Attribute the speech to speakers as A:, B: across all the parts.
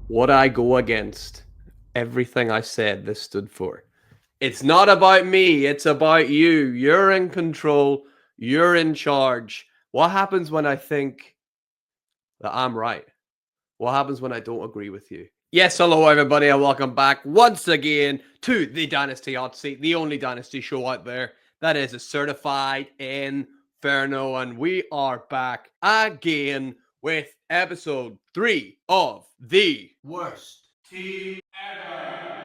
A: Would I go against everything I said this stood for? It's not about me, it's about you. You're in control, you're in charge. What happens when I think that I'm right? What happens when I don't agree with you? Yes, hello everybody, and welcome back once again to the Dynasty Hotseat, the only Dynasty show out there that is a certified inferno, and we are back again with episode 3 of the worst team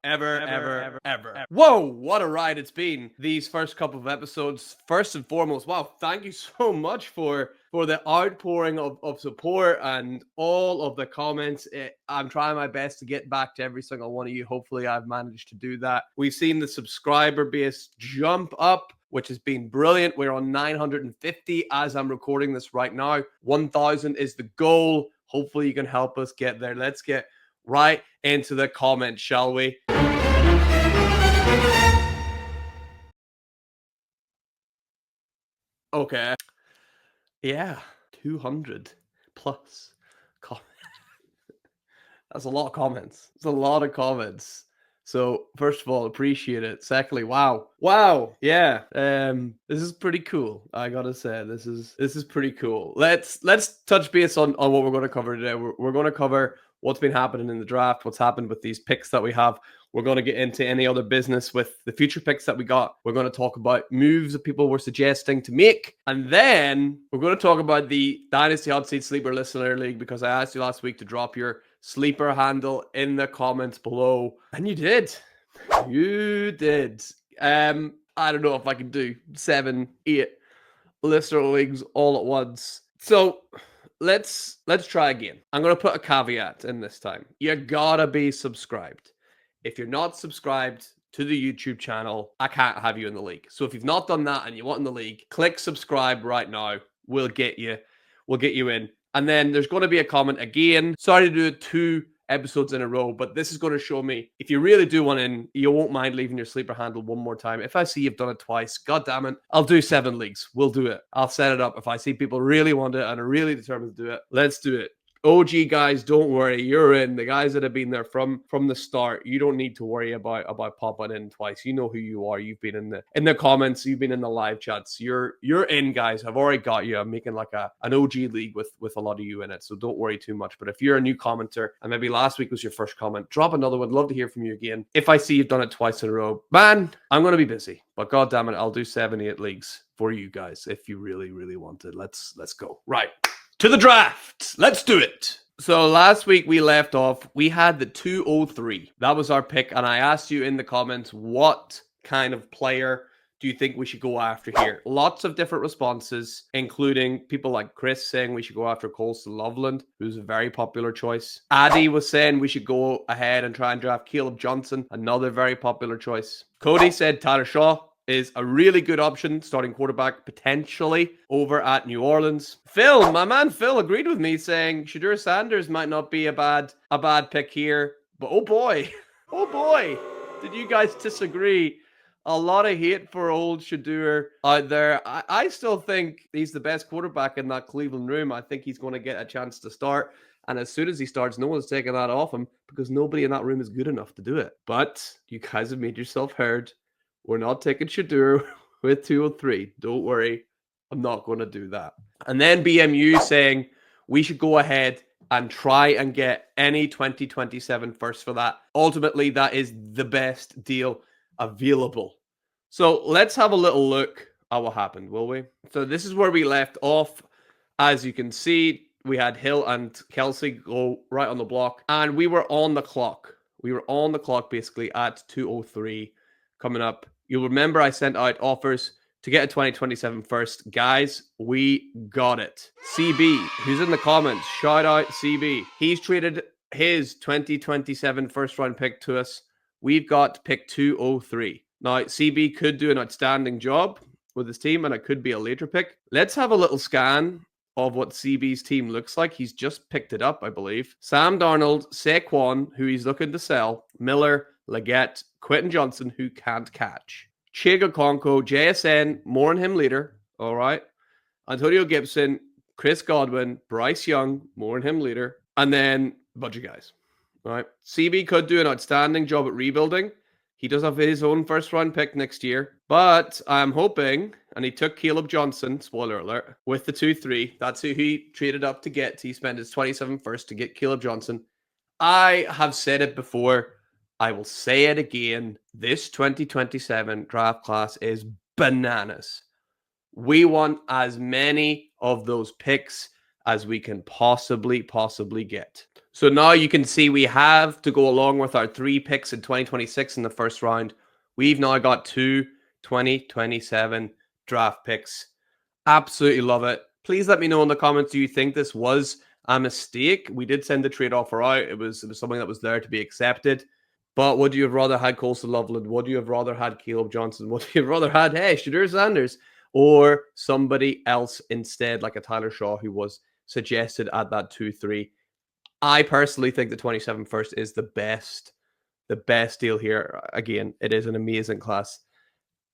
A: ever. Whoa, what a ride it's been these first couple of episodes. First and foremost, wow, thank you so much for the outpouring of support and all of the comments. I'm trying my best to get back to every single one of you. Hopefully I've managed to do that. We've seen the subscriber base jump up, which has been brilliant. We're on 950 as I'm recording this right now. 1,000 is the goal. Hopefully you can help us get there. Let's get right into the comments, shall we? Okay. Yeah, 200 plus comments. That's a lot of comments. It's a lot of comments. So first of all, appreciate it. Secondly, wow, yeah. This is pretty cool. I gotta say, this is pretty cool. Let's touch base on what we're going to cover today. We're going to cover what's been happening in the draft, what's happened with these picks that we have. We're going to get into any other business with the future picks that we got. We're going to talk about moves that people were suggesting to make. And then we're going to talk about the Dynasty Hot Seat Sleeper Listener League, because I asked you last week to drop your sleeper handle in the comments below. And you did. You did. I don't know if I can do 7, 8 listener leagues all at once. So let's try again. I'm going to put a caveat in this time. You gotta be subscribed. If you're not subscribed to the YouTube channel, I can't have you in the league. So if you've not done that and you want in the league, click subscribe right now. We'll get you in. And then there's going to be a comment again. Sorry to do it 2 episodes in a row, but this is going to show me if you really do want in, you won't mind leaving your sleeper handle one more time. If I see you've done it twice, god damn it, I'll do 7 leagues. We'll do it. I'll set it up. If I see people really want it and are really determined to do it, let's do it. OG guys, don't worry, you're in. The guys that have been there from the start, you don't need to worry about popping in twice. You know who you are. You've been in the comments, you've been in the live chats. You're in, guys. I've already got you. I'm making like an OG league with a lot of you in it, so don't worry too much. But if you're a new commenter and maybe last week was your first comment, drop another one. Love to hear from you again. If I see you've done it twice in a row, man, I'm gonna be busy. But god damn it, I'll do 78 leagues for you guys if you really want it. Let's go. Right. To the draft. Let's do it. So last week we left off, we had the 203. That was our pick. And I asked you in the comments, what kind of player do you think we should go after here? Lots of different responses, including people like Chris saying we should go after Colston Loveland, who's a very popular choice. Addy was saying we should go ahead and try and draft Caleb Johnson, another very popular choice. Cody said Tyler Shaw is a really good option, starting quarterback potentially over at New Orleans. Phil, my man Phil, agreed with me, saying Shadur Sanders might not be a bad pick here. But oh boy, did you guys disagree? A lot of hate for old Shadur out there. I still think he's the best quarterback in that Cleveland room. I think he's going to get a chance to start. And as soon as he starts, no one's taking that off him because nobody in that room is good enough to do it. But you guys have made yourself heard. We're not taking Shadur with 203. Don't worry. I'm not going to do that. And then BMU saying we should go ahead and try and get any 2027 first for that. Ultimately, that is the best deal available. So let's have a little look at what happened, will we? So this is where we left off. As you can see, we had Hill and Kelsey go right on the block, and we were on the clock. We were on the clock basically at 203 coming up. You'll remember I sent out offers to get a 2027 first. Guys, we got it. CB, who's in the comments, shout out CB. He's traded his 2027 first round pick to us. We've got pick 203. Now, CB could do an outstanding job with his team, and it could be a later pick. Let's have a little scan of what CB's team looks like. He's just picked it up, I believe. Sam Darnold, Saquon, who he's looking to sell, Miller, Leggett, Quentin Johnson, who can't catch, Chiga Conco, JSN, more on him later. All right. Antonio Gibson, Chris Godwin, Bryce Young, more on him later. And then a bunch of guys. All right. CB could do an outstanding job at rebuilding. He does have his own first round pick next year. But I'm hoping, and he took Caleb Johnson, spoiler alert, with the 2-3. That's who he traded up to get. He spent his 27 first to get Caleb Johnson. I have said it before. I will say it again. This 2027 draft class is bananas. We want as many of those picks as we can possibly get. So now you can see we have to go along with our 3 picks in 2026 in the first round. We've now got 2 2027 draft picks. Absolutely love it. Please let me know in the comments, do you think this was a mistake? We did send the trade offer out. It was something that was there to be accepted. But would you have rather had Colson Loveland? Would you have rather had Caleb Johnson? Would you have rather had, hey, Shadur Sanders? Or somebody else instead, like a Tyler Shaw, who was suggested at that 2-3. I personally think the 27 first is the best deal here. Again, it is an amazing class.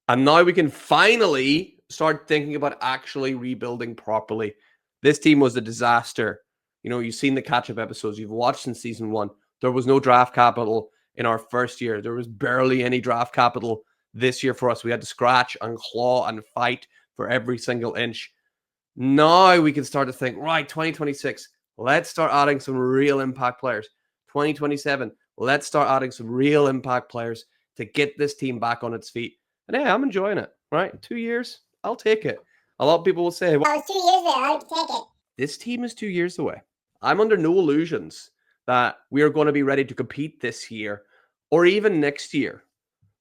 A: And now we can finally start thinking about actually rebuilding properly. This team was a disaster. You know, you've seen the catch-up episodes. You've watched in season 1. There was no draft capital in our first year. There was barely any draft capital this year for us. We had to scratch and claw and fight for every single inch. Now we can start to think, right, 2026, let's start adding some real impact players. 2027, let's start adding some real impact players to get this team back on its feet. And hey, I'm enjoying it, right? 2 years, I'll take it. A lot of people will say, well,
B: it's 2 years there, I'll take it.
A: This team is 2 years away. I'm under no illusions that we are going to be ready to compete this year or even next year.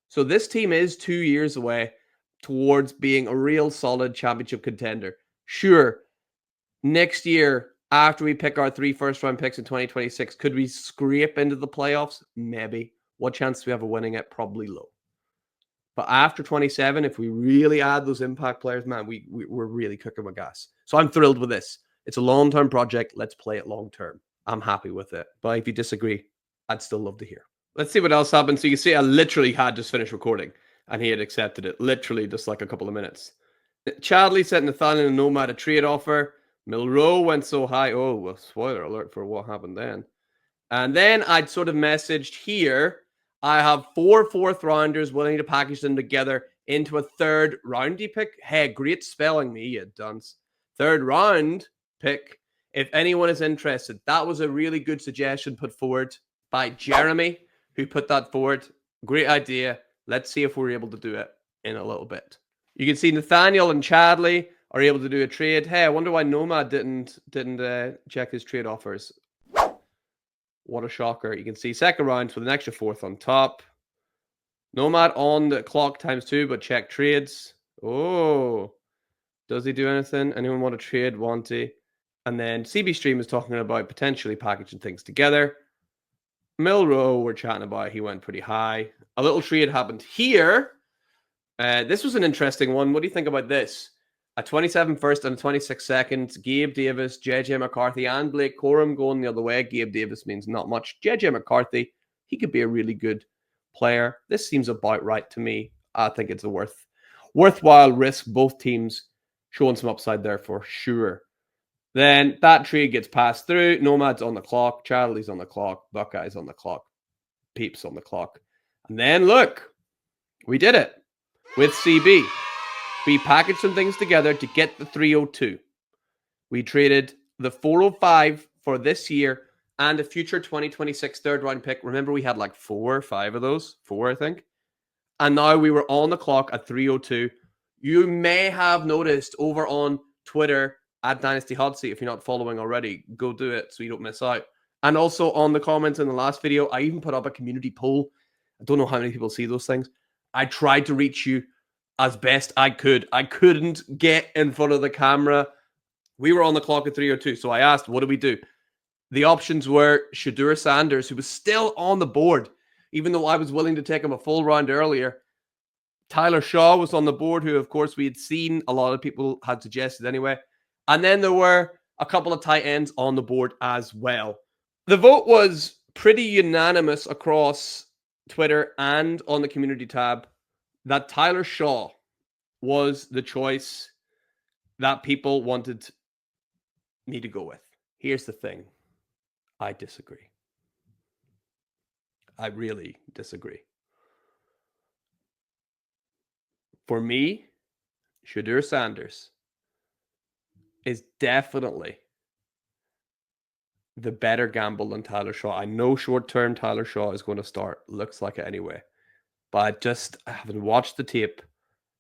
A: So this team is 2 years away towards being a real solid championship contender. Sure, next year, after we pick our 3 first-round picks in 2026, could we scrape into the playoffs? Maybe. What chance do we have of winning it? Probably low. But after 27, if we really add those impact players, man, we're really cooking with gas. So I'm thrilled with this. It's a long-term project. Let's play it long-term. I'm happy with it. But if you disagree, I'd still love to hear. Let's see what else happened. So you can see I literally had just finished recording and he had accepted it. Literally just like a couple of minutes. Chadley sent Nathaniel and Nomad a trade offer. Milrow went so high. Oh, well, spoiler alert for what happened then. And then I'd sort of messaged here, I have 4 fourth rounders willing to package them together into a third roundy pick. Hey, great spelling me, you dunce. Third round pick, if anyone is interested. That was a really good suggestion put forward by Jeremy, who put that forward. Great idea. Let's see if we're able to do it in a little bit. You can see Nathaniel and Chadley are able to do a trade. Hey, I wonder why Nomad didn't check his trade offers. What a shocker. You can see second round with an extra 4th on top. Nomad on the clock ×2, but check trades. Oh, does he do anything? Anyone want to trade? Want to? And then CB Stream is talking about potentially packaging things together. Milrow, we're chatting about. He went pretty high. A little trade happened here. This was an interesting one. What do you think about this? A 27 first and a 26 second. Gabe Davis, JJ McCarthy, and Blake Corum going the other way. Gabe Davis means not much. JJ McCarthy, he could be a really good player. This seems about right to me. I think it's a worthwhile risk. Both teams showing some upside there for sure. Then that trade gets passed through. Nomad's on the clock. Charlie's on the clock. Buckeye's on the clock. Peeps on the clock. And then look, we did it with CB. We packaged some things together to get the 302. We traded the 405 for this year and a future 2026 third round pick. Remember, we had like 4 or 5 of those. 4, I think. And now we were on the clock at 302. You may have noticed over on Twitter at Dynasty Hotseat, if you're not following already, go do it so you don't miss out. And also on the comments in the last video, I even put up a community poll. I don't know how many people see those things. I tried to reach you as best I could. I couldn't get in front of the camera. We were on the clock at 302. So I asked, what do we do? The options were Shadur Sanders, who was still on the board, even though I was willing to take him a full round earlier. Tyler Shaw was on the board, who, of course, we had seen a lot of people had suggested anyway. And then there were a couple of tight ends on the board as well. The vote was pretty unanimous across Twitter and on the community tab that Tyler Shaw was the choice that people wanted me to go with. Here's the thing. I disagree. I really disagree. For me, Shadur Sanders is definitely the better gamble than Tyler Shaw. I know short term Tyler Shaw is going to start. Looks like it anyway. But I haven't watched the tape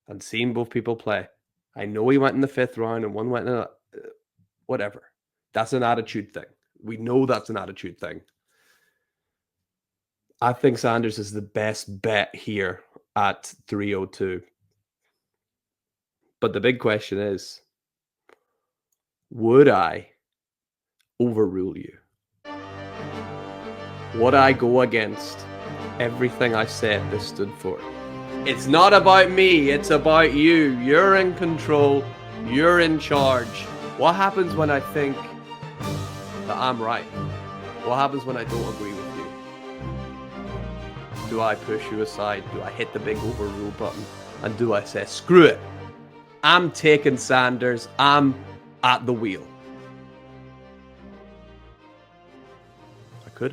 A: and seen both people play. I know he went in the 5th round and one went in whatever. That's an attitude thing. We know that's an attitude thing. I think Sanders is the best bet here at 302. But the big question is, would I overrule you? Would I go against everything I said this stood for? It's not about me, it's about you. You're in control, you're in charge. What happens when I think that I'm right? What happens when I don't agree with you? Do I push you aside? Do I hit the big overrule button? And do I say, screw it, I'm taking Sanders, I'm at the wheel? I could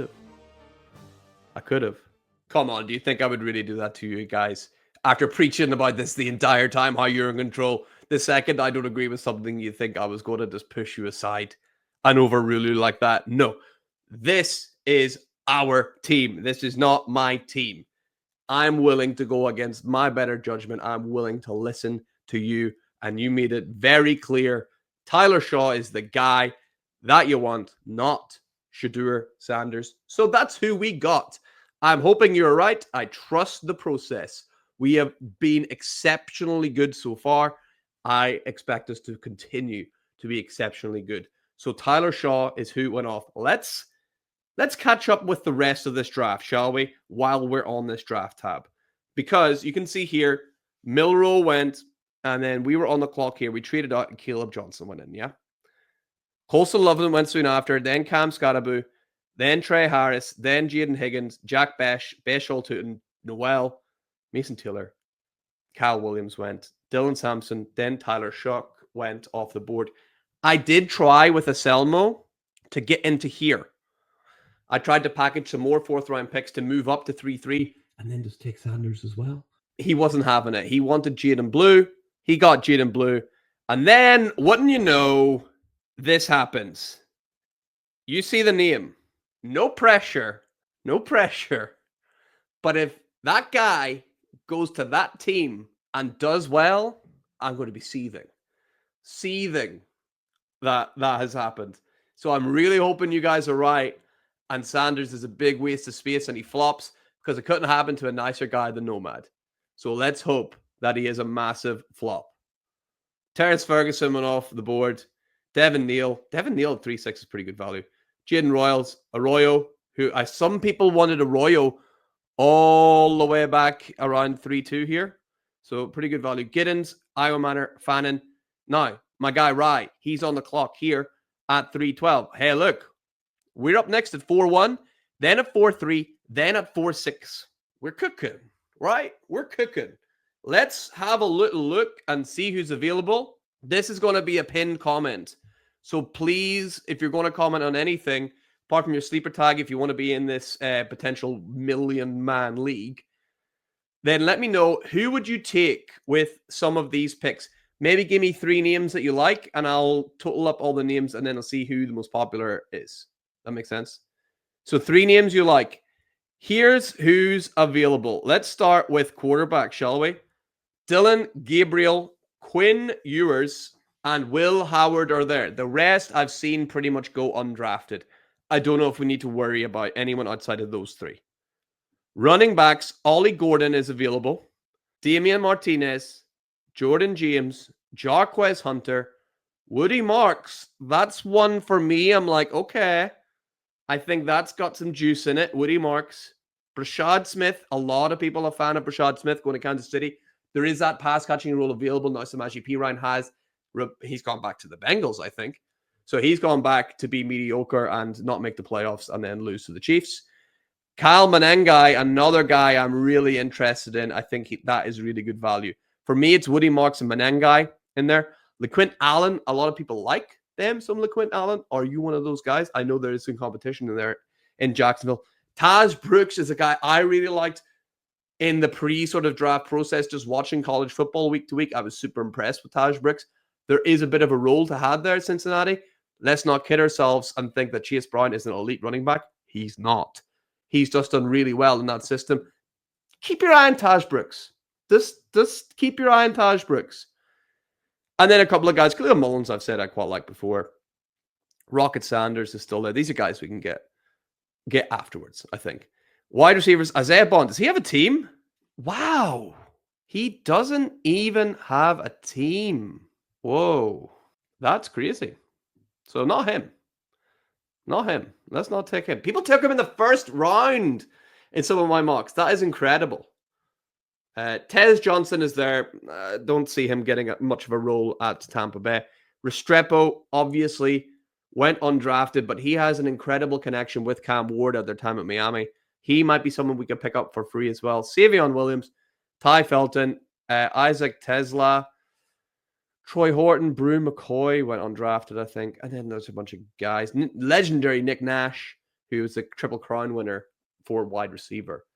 A: have. Come on, do you think I would really do that to you guys? After preaching about this the entire time, how you're in control, the second I don't agree with something, you think I was going to just push you aside and overrule you like that? No, this is our team. This is not my team. I'm willing to go against my better judgment. I'm willing to listen to you. And you made it very clear. Tyler Shaw is the guy that you want, not Shadur Sanders. So that's who we got. I'm hoping you're right. I trust the process. We have been exceptionally good so far. I expect us to continue to be exceptionally good. So Tyler Shaw is who went off. Let's catch up with the rest of this draft, shall we? While we're on this draft tab. Because you can see here, Milroe went, and then we were on the clock here. We traded out and Caleb Johnson went in, yeah? Colson Loveland went soon after, then Cam Scottaboo, then Trey Harris, then Jaden Higgins, Jack Besh, Beshal Tootin, Noel, Mason Taylor, Kyle Williams went, Dylan Sampson, then Tyler Shuck went off the board. I did try with Anselmo to get into here. I tried to package some more 4th round picks to move up to 3-3 and then just take Sanders as well. He wasn't having it. He wanted Jaden Blue. He got Jaden Blue. And then, wouldn't you know, this happens. You see the name. No pressure. No pressure. But if that guy goes to that team and does well, I'm going to be seething. Seething that has happened. So I'm really hoping you guys are right. And Sanders is a big waste of space and he flops because it couldn't happen to a nicer guy than Nomad. So let's hope that he is a massive flop. Terrence Ferguson went off the board. Devin Neal at 3-6 is pretty good value. Jaden Royals, Arroyo, who some people wanted Arroyo all the way back around 3-2 here. So pretty good value. Giddens, Iowa Manor, Fannin. Now, my guy Rye, he's on the clock here at 3-12. Hey, look, we're up next at 4-1, then at 4-3, then at 4-6. We're cooking, right? We're cooking. Let's have a little look and see who's available. This is going to be a pinned comment. So please, if you're going to comment on anything, apart from your sleeper tag, if you want to be in this potential 1,000,000-man league, then let me know who would you take with some of these picks. Maybe give me 3 names that you like, and I'll total up all the names, and then I'll see who the most popular is. That makes sense? So 3 names you like. Here's who's available. Let's start with quarterback, shall we? Dylan Gabriel, Quinn Ewers, and Will Howard are there. The rest I've seen pretty much go undrafted. I don't know if we need to worry about anyone outside of those 3. Running backs, Ollie Gordon is available. Damian Martinez, Jordan James, Jarquez Hunter, Woody Marks. That's one for me. I'm like, okay, I think that's got some juice in it. Woody Marks. Brashad Smith. A lot of people are a fan of Brashad Smith going to Kansas City. There is that pass catching role available. Now Samaje Perine he's gone back to the Bengals, I think. So he's gone back to be mediocre and not make the playoffs and then lose to the Chiefs. Kyle Menengai, another guy I'm really interested in. I think that is really good value. For me, it's Woody Marks and Menengai in there. LeQuint Allen, a lot of people like them, some LeQuint Allen. Are you one of those guys? I know there is some competition in there in Jacksonville. Taj Brooks is a guy I really liked in the pre sort of draft process, just watching college football week to week. I was super impressed with Taj Brooks. There is a bit of a role to have there at Cincinnati. Let's not kid ourselves and think that Chase Brown is an elite running back. He's not. He's just done really well in that system. Keep your eye on Taj Brooks. Just keep your eye on Taj Brooks. And then a couple of guys. Khalil Mullins, I've said I quite like before. Rocket Sanders is still there. These are guys we can get afterwards, I think. Wide receivers, Isaiah Bond. Does he have a team? Wow. He doesn't even have a team. Whoa. That's crazy. So not him. Not him. Let's not take him. People took him in the first round in some of my mocks. That is incredible. Tez Johnson is there. Don't see him getting much of a role at Tampa Bay. Restrepo, obviously, went undrafted, but he has an incredible connection with Cam Ward at their time at Miami. He might be someone we could pick up for free as well. Savion Williams, Ty Felton, Isaac Tesla, Troy Horton, Brew McCoy went undrafted, I think. And then there's a bunch of guys. Legendary Nick Nash, who was the Triple Crown winner for wide receiver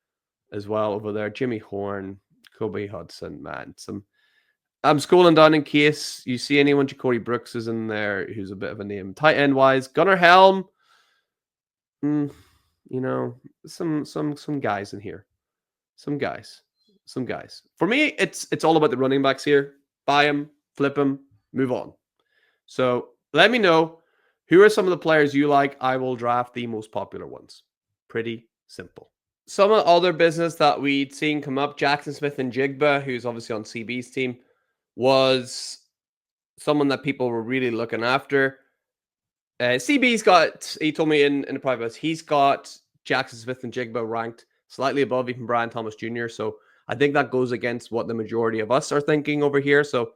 A: as well over there. Jimmy Horn, Kobe Hudson, man. I'm scrolling down in case you see anyone. Ja'Cory Brooks is in there, who's a bit of a name. Tight end wise, Gunnar Helm. You know, some guys in here. Some guys. For me, it's all about the running backs here. Buy them, flip them, move on. So let me know who are some of the players you like. I will draft the most popular ones. Pretty simple. Some of the other business that we'd seen come up, Jackson Smith and Jigba, who's obviously on CB's team, was someone that people were really looking after. CB's got, he told me in the private, he's got Jackson Smith and Jigba ranked slightly above even Brian Thomas Jr. So I think that goes against what the majority of us are thinking over here. So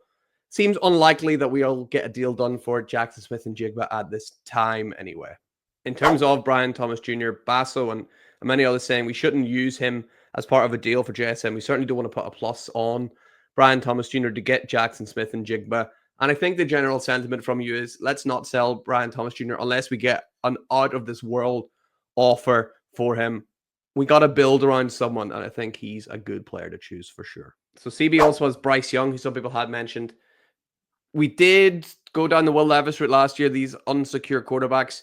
A: seems unlikely that we'll get a deal done for Jackson Smith and Jigba at this time anyway. In terms of Brian Thomas Jr., Basso and many others saying we shouldn't use him as part of a deal for JSN. We certainly don't want to put a plus on Brian Thomas Jr. to get Jackson Smith and Jigba. And I think the general sentiment from you is let's not sell Brian Thomas Jr. unless we get an out-of-this-world offer for him. We got to build around someone, and I think he's a good player to choose for sure. So CB also has Bryce Young, who some people had mentioned. We did go down the Will Levis route last year, these unsecure quarterbacks.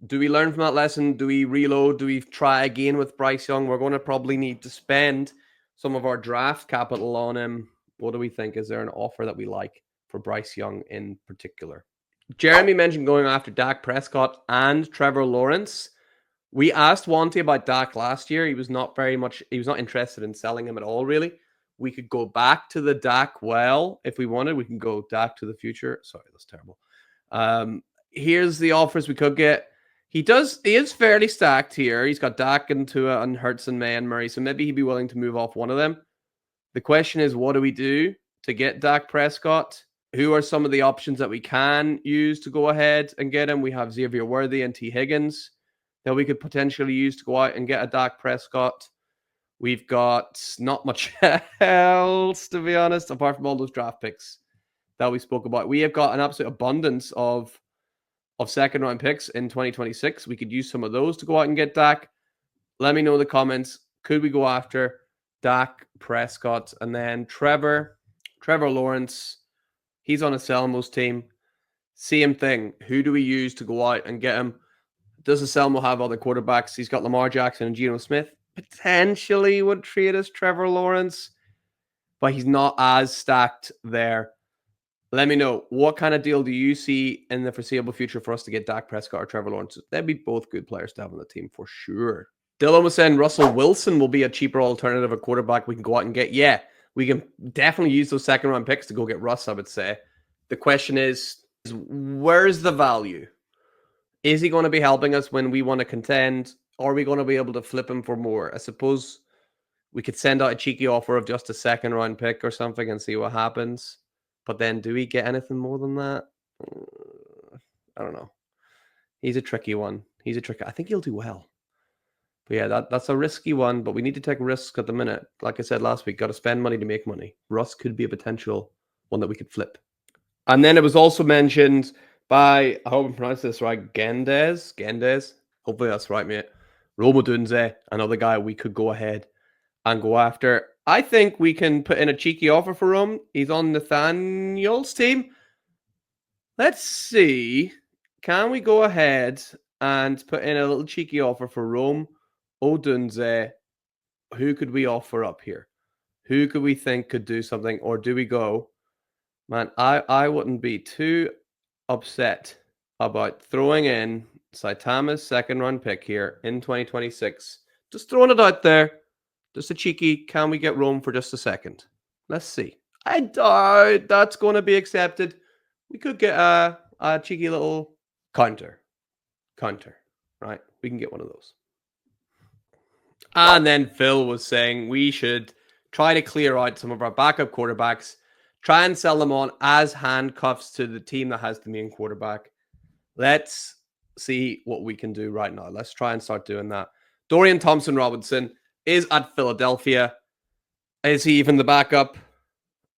A: Do we learn from that lesson? Do we reload? Do we try again with Bryce Young? We're going to probably need to spend some of our draft capital on him. What do we think? Is there an offer that we like for Bryce Young in particular? Jeremy mentioned going after Dak Prescott and Trevor Lawrence. We asked Wanty about Dak last year. He was not interested in selling him at all, really. We could go back to the Dak well if we wanted. We can go Dak to the future. Sorry, that's terrible. Here's the offers we could get. He is fairly stacked here. He's got Dak and Tua and Hurts and May and Murray, so maybe he'd be willing to move off one of them. The question is, what do we do to get Dak Prescott? Who are some of the options that we can use to go ahead and get him? We have Xavier Worthy and T. Higgins that we could potentially use to go out and get a Dak Prescott. We've got not much else, to be honest, apart from all those draft picks that we spoke about. We have got an absolute abundance of second-round picks in 2026. We could use some of those to go out and get Dak. Let me know in the comments. Could we go after Dak Prescott? And then Trevor Lawrence, he's on a Selmo's team. Same thing. Who do we use to go out and get him? Does Selmo have other quarterbacks? He's got Lamar Jackson and Geno Smith. Potentially would trade as Trevor Lawrence, but he's not as stacked there. Let me know, what kind of deal do you see in the foreseeable future for us to get Dak Prescott or Trevor Lawrence? They'd be both good players to have on the team for sure. Dylan was saying Russell Wilson will be a cheaper alternative, a quarterback we can go out and get. Yeah, we can definitely use those second-round picks to go get Russ, I would say. The question is where's the value? Is he going to be helping us when we want to contend? Or are we going to be able to flip him for more? I suppose we could send out a cheeky offer of just a second-round pick or something and see what happens. But then do we get anything more than that? I don't know. He's a tricky one. I think he'll do well. But yeah, that's a risky one, but we need to take risks at the minute. Like I said last week, got to spend money to make money. Russ could be a potential one that we could flip. And then it was also mentioned by, I hope I'm pronouncing this right, Gendez. Hopefully that's right, mate. Rome Odunze, another guy we could go ahead and go after. I think we can put in a cheeky offer for Rome. He's on Nathaniel's team. Let's see. Can we go ahead and put in a little cheeky offer for Rome Odunze? Who could we offer up here? Who could we think could do something? Or do we go, man, I wouldn't be too upset about throwing in Saitama's second round pick here in 2026. Just throwing it out there. Just a cheeky, can we get Rome for just a second? Let's see. I doubt that's going to be accepted. We could get a cheeky little counter, right? We can get one of those. And then Phil was saying we should try to clear out some of our backup quarterbacks, try and sell them on as handcuffs to the team that has the main quarterback. Let's see what we can do right now. Let's try and start doing that. Dorian Thompson-Robinson is at Philadelphia. Is he even the backup?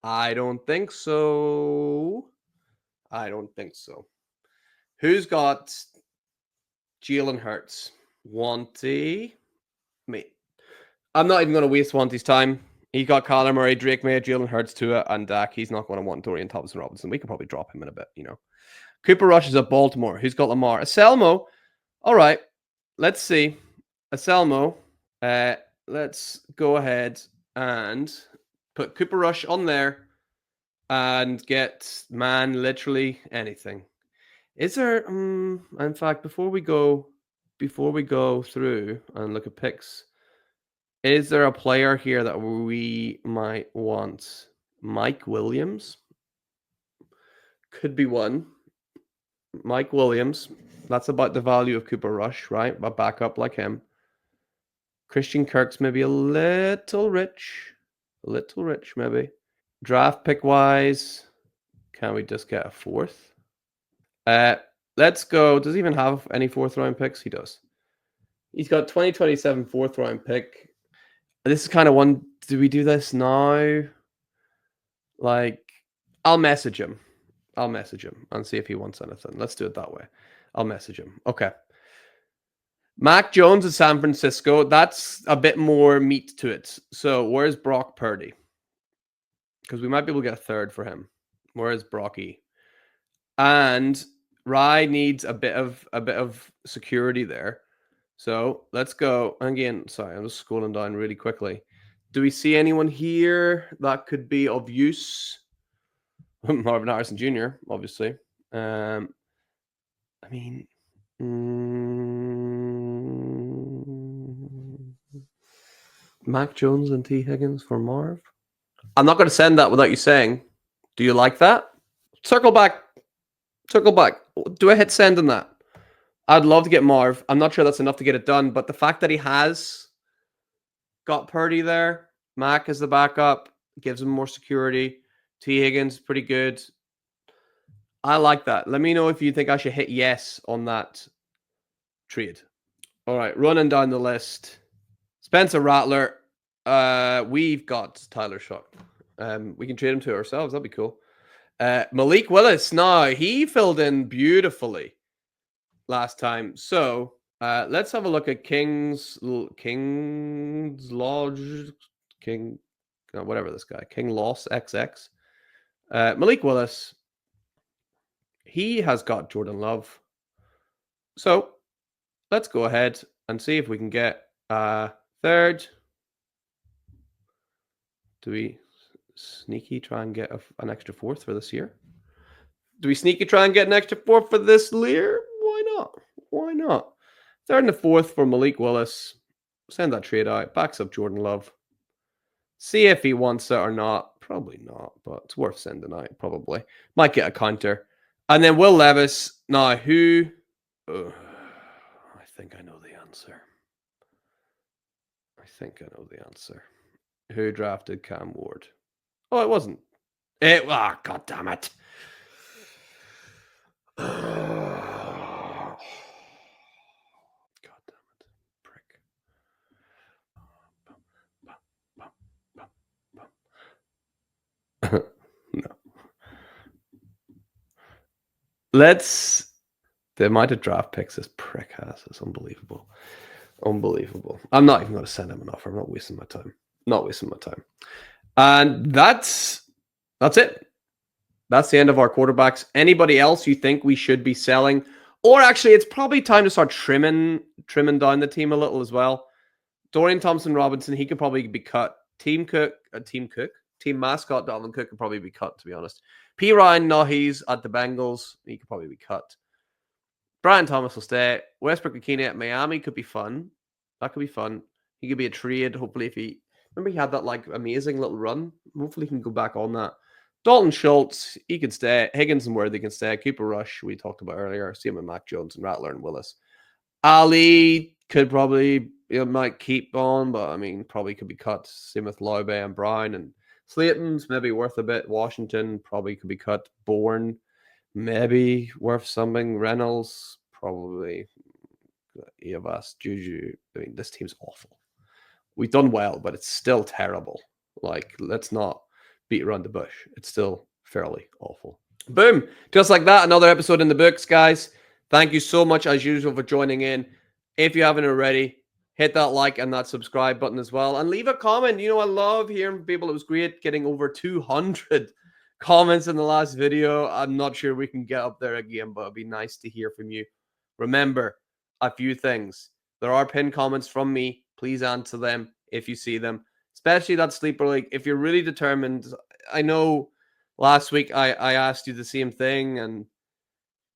A: I don't think so. Who's got Jalen Hurts? Wanty? Me. I'm not even going to waste Wanty's time. He got Kyler Murray, Drake May, Jalen Hurts, Tua, and Dak. He's not going to want Dorian Thompson-Robinson. We could probably drop him in a bit, you know. Cooper Rush is at Baltimore. Who's got Lamar? Anselmo. All right. Let's see. Anselmo. Let's go ahead and put Cooper Rush on there and get, man, literally anything. Is there, in fact, before we go through and look at picks, is there a player here that we might want? Mike Williams could be one. Mike Williams. That's about the value of Cooper Rush, right? A backup like him. Christian Kirk's maybe a little rich. Maybe. Draft pick wise, can we just get a fourth? Let's go. Does he even have any fourth round picks? He does. He's got 2027 fourth round pick. This is kind of one. Do we do this now? Like, I'll message him and see if he wants anything. Let's do it that way. I'll message him. Okay. Mac Jones at San Francisco. That's a bit more meat to it. So where's Brock Purdy? Because we might be able to get a third for him. Where's Brocky? And Rye needs a bit of security there. So let's go. Again, sorry, I'm just scrolling down really quickly. Do we see anyone here that could be of use? Marvin Harrison Jr., obviously. I mean, Mac Jones and T. Higgins for Marv. I'm not going to send that without you saying, do you like that? Circle back. Do I hit send on that? I'd love to get Marv. I'm not sure that's enough to get it done, but the fact that he has got Purdy there, Mac as the backup, gives him more security. T. Higgins, pretty good. I like that. Let me know if you think I should hit yes on that trade. All right, running down the list. Spencer Rattler. We've got Tyler Shock. We can trade him to ourselves. That'd be cool. Malik Willis. Now, he filled in beautifully last time. So let's have a look at King's Lodge. Whatever this guy. King Loss XX. Malik Willis. He has got Jordan Love. So let's go ahead and see if we can get a third. Do we sneaky try and get an extra fourth for this year? Do we sneaky try and get an extra fourth for this year? Why not? Third and the fourth for Malik Willis. Send that trade out. Backs up Jordan Love. See if he wants it or not. Probably not, but it's worth sending out. Probably. Might get a counter. And then Will Levis. Now, who... I think I know the answer. Who drafted Cam Ward? Oh, it wasn't. God damn it. God damn it. Prick. No. The amount of draft picks this prick has is unbelievable. Unbelievable. I'm not even going to send him an offer. I'm not wasting my time. Not wasting my time. And that's it. That's the end of our quarterbacks. Anybody else you think we should be selling? Or actually, it's probably time to start trimming down the team a little as well. Dorian Thompson-Robinson, he could probably be cut. Team mascot Dalvin Cook could probably be cut, to be honest. P. Ryan Nahees at the Bengals, he could probably be cut. Brian Thomas will stay. Westbrook Akini at Miami could be fun. That could be fun. He could be a trade. Hopefully, if he remember he had that like amazing little run. Hopefully, he can go back on that. Dalton Schultz, he can stay. Higgins and Worthy can stay. Cooper Rush, we talked about earlier. Same with Mac Jones and Rattler and Willis. Ali could probably might keep on, but I mean probably could be cut. Same with Laube and Brown and Slayton's maybe worth a bit. Washington probably could be cut. Bourne maybe worth something. Reynolds probably. Evas, Juju. I mean this team's awful. We've done well, but it's still terrible. Like let's not beat around the bush. It's still fairly awful. Boom. Just like that, another episode in the books, guys. Thank you so much, as usual, for joining in. If you haven't already, hit that like and that subscribe button as well. And leave a comment. You know, I love hearing from people. It was great getting over 200 comments in the last video. I'm not sure we can get up there again, but it'd be nice to hear from you. Remember, a few things. There are pinned comments from me. Please answer them if you see them. Especially that sleeper league. If you're really determined, I know last week I asked you the same thing, and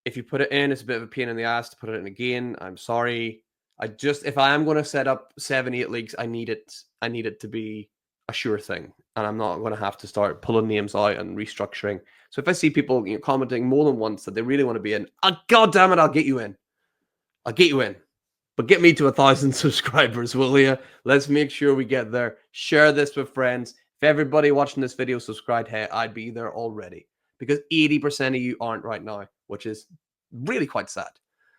A: if you put it in, it's a bit of a pain in the ass to put it in again. I'm sorry. If I am going to set up 7-8 leagues, I need it to be a sure thing, and I'm not going to have to start pulling names out and restructuring. So if I see people commenting more than once that they really want to be in, God damn it, I'll get you in. I'll get you in. But get me to 1,000 subscribers, will you? Let's make sure we get there. Share this with friends. If everybody watching this video subscribed, hey, I'd be there already. Because 80% of you aren't right now, which is really quite sad.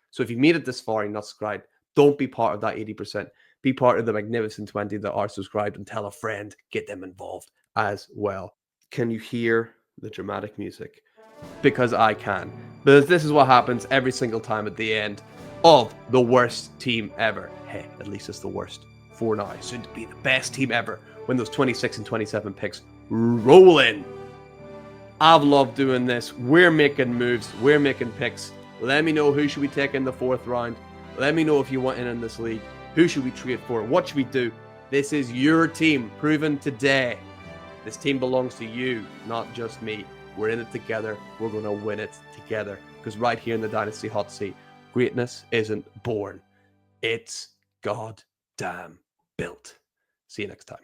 A: So if you made it this far and not subscribed, don't be part of that 80%. Be part of the magnificent 20 that are subscribed, and tell a friend. Get them involved as well. Can you hear the dramatic music? Because I can. Because this is what happens every single time at the end of the worst team ever. Hey, at least it's the worst for now. Soon to be the best team ever when those 26 and 27 picks roll in. I've loved doing this. We're making moves. We're making picks. Let me know who should we take in the 4th round. Let me know if you want in this league. Who should we trade for? What should we do? This is your team, proven today. This team belongs to you, not just me. We're in it together. We're going to win it together. Because right here in the Dynasty Hot Seat, greatness isn't born. It's goddamn built. See you next time.